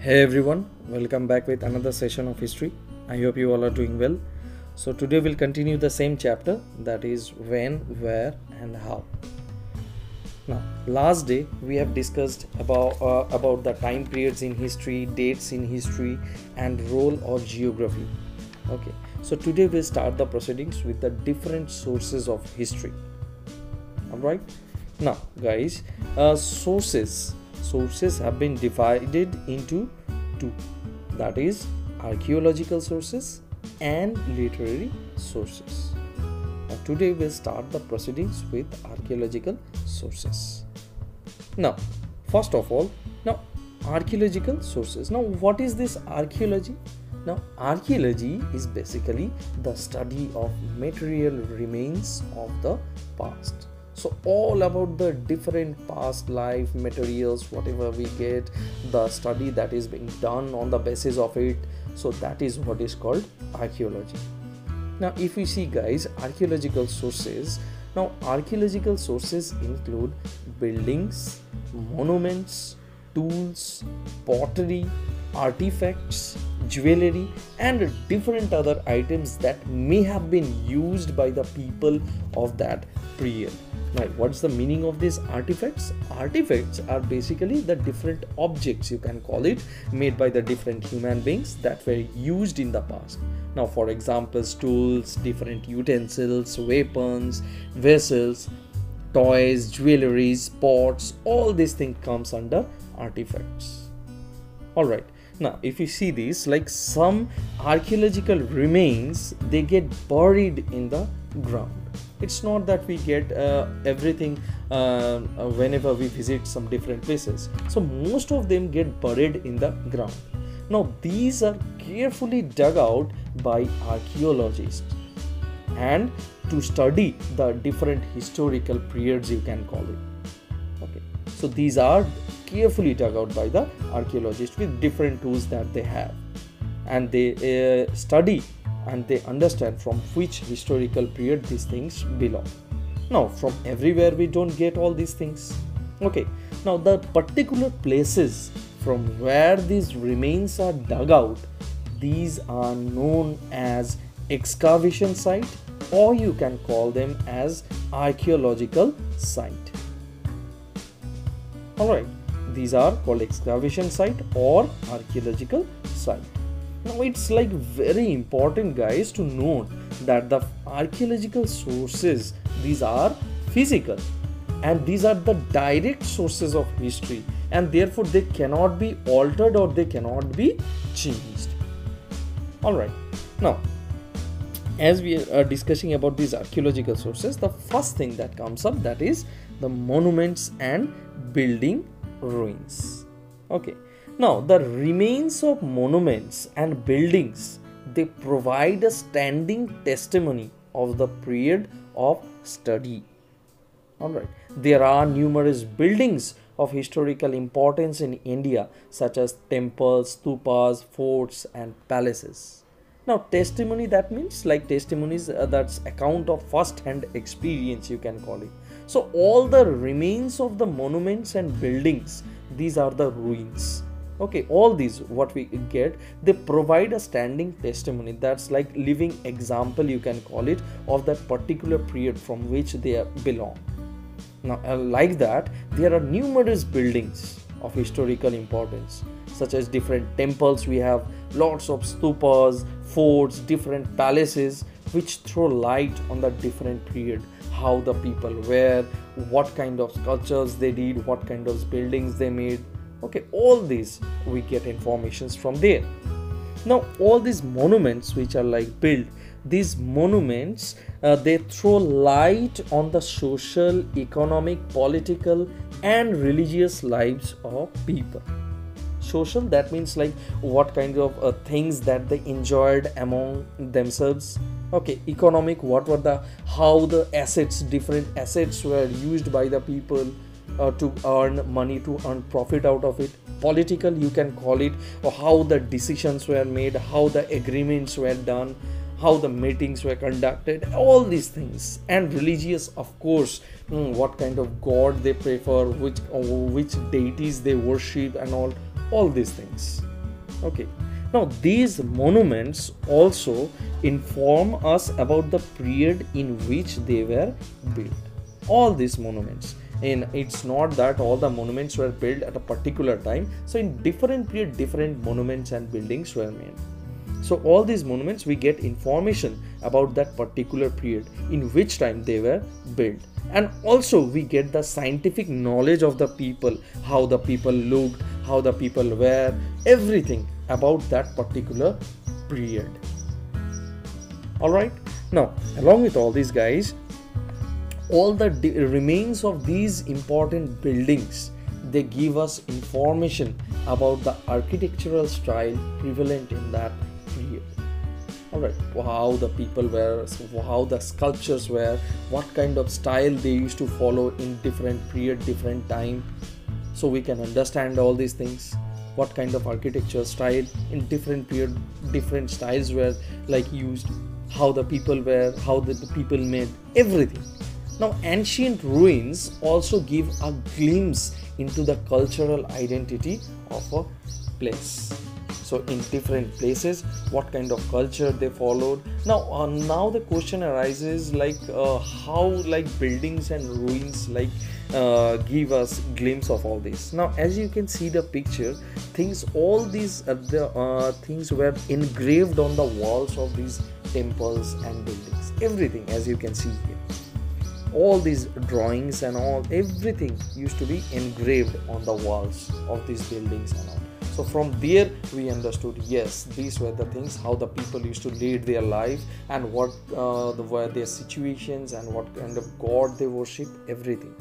Hey everyone, welcome back with another session of history. I hope you all are doing well. So today we'll continue the same chapter, that is when, where and how. Now last day we have discussed about the time periods in history, dates in history and role of geography. Okay, so today we'll start the proceedings with the different sources of history. Alright, now guys, sources have been divided into two, that is archaeological sources and literary sources. Now today we'll start the proceedings with archaeological sources. Now first of all, archaeological sources. Now what is this archaeology? Now archaeology is basically the study of material remains of the past. So all about the different past life materials, whatever we get, the study that is being done on the basis of it. So that is what is called archaeology. Now if we see guys, archaeological sources. Now archaeological sources include buildings, monuments, tools, pottery, artifacts, jewelry and different other items that may have been used by the people of that period. Now what's the meaning of these artifacts? Artifacts are basically the different objects, you can call it, made by the different human beings that were used in the past. Now for example, tools, different utensils, weapons, vessels, toys, jewelries, pots, all these things comes under artifacts. Alright, now if you see this, like some archaeological remains, they get buried in the ground. It's not that we get everything whenever we visit some different places. So most of them get buried in the ground. Now these are carefully dug out by archaeologists and to study the different historical periods, you can call it. Okay, so these are carefully dug out by the archaeologists with different tools that they have, and they study and they understand from which historical period these things belong. Now from everywhere we don't get all these things. Okay, now the particular places from where these remains are dug out, these are known as excavation site, or you can call them as archaeological site. Alright, these are called excavation site or archaeological site. Now it's like very important guys to note that the archaeological sources, these are physical and these are the direct sources of history, and therefore they cannot be altered or they cannot be changed. Alright, now as we are discussing about these archaeological sources, the first thing that comes up, that is the monuments and building ruins. Okay, now the remains of monuments and buildings, they provide a standing testimony of the period of study. Alright, there are numerous buildings of historical importance in India, such as temples, stupas, forts and palaces. Now testimony, that means like testimonies, that's account of first-hand experience, you can call it. So all the remains of the monuments and buildings, these are the ruins. Okay, all these what we get, they provide a standing testimony, that's like living example, you can call it, of that particular period from which they belong. Now like that, there are numerous buildings of historical importance, such as different temples, we have lots of stupas, forts, different palaces, which throw light on the different period, how the people were, what kind of sculptures they did, what kind of buildings they made. Okay, all these we get informations from there. Now all these monuments which are like built, these monuments they throw light on the social, economic, political and religious lives of people. Social, that means like what kind of things that they enjoyed among themselves. Okay, economic, what were how the assets, different assets were used by the people to earn money, to earn profit out of it. Political, you can call it, or how the decisions were made, how the agreements were done, how the meetings were conducted, all these things. And religious, of course, what kind of god they prefer, which deities they worship, and all these things. Okay, now these monuments also inform us about the period in which they were built. All these monuments, and it's not that all the monuments were built at a particular time. So in different period, different monuments and buildings were made. So all these monuments, we get information about that particular period in which time they were built, and also we get the scientific knowledge of the people, how the people looked, how the people were, everything about that particular period. All right, now along with all these guys, all the remains of these important buildings, they give us information about the architectural style prevalent in that period. All right, how the people were, how the sculptures were, what kind of style they used to follow in different period, different time. So we can understand all these things, what kind of architecture style in different period, different styles were like used, how the people were, how the people made, everything. Now ancient ruins also give a glimpse into the cultural identity of a place. So in different places, what kind of culture they followed. Now the question arises, like how like buildings and ruins like give us glimpse of all this. Now as you can see the picture, all these things were engraved on the walls of these temples and buildings, everything, as you can see here. All these drawings and everything used to be engraved on the walls of these buildings and all. So from there we understood, yes, these were the things, how the people used to lead their life, and what were their situations, and what kind of god they worship, everything.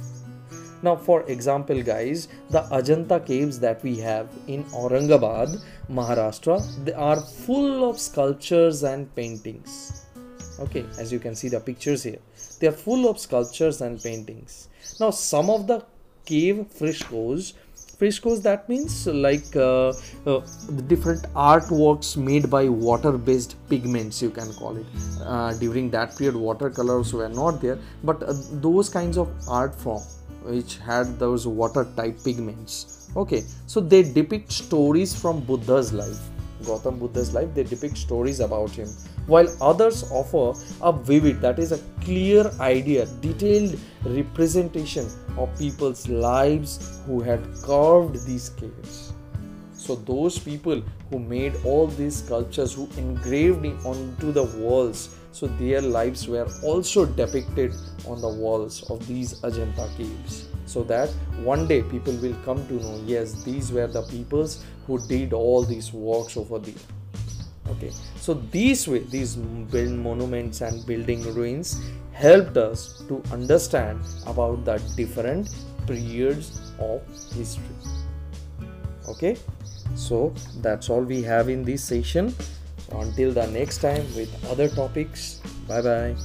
Now for example guys, the Ajanta Caves that we have in Aurangabad, Maharashtra, they are full of sculptures and paintings. Okay, as you can see the pictures here, they are full of sculptures and paintings. Now some of the cave frescoes, that means like the different artworks made by water based pigments, you can call it. During that period watercolors were not there, but those kinds of art form which had those water type pigments. Okay, so they depict stories from Buddha's life, Gautam Buddha's life. They depict stories about him, while others offer a vivid, that is a clear idea, detailed representation of people's lives who had carved these caves. So those people who made all these sculptures, who engraved it onto the walls, so their lives were also depicted on the walls of these Ajanta caves, so that one day people will come to know, yes, these were the peoples who did all these works over there. Okay, so this way, these monuments and building ruins helped us to understand about the different periods of history. Okay, so that's all we have in this session. Until the next time with other topics, bye bye.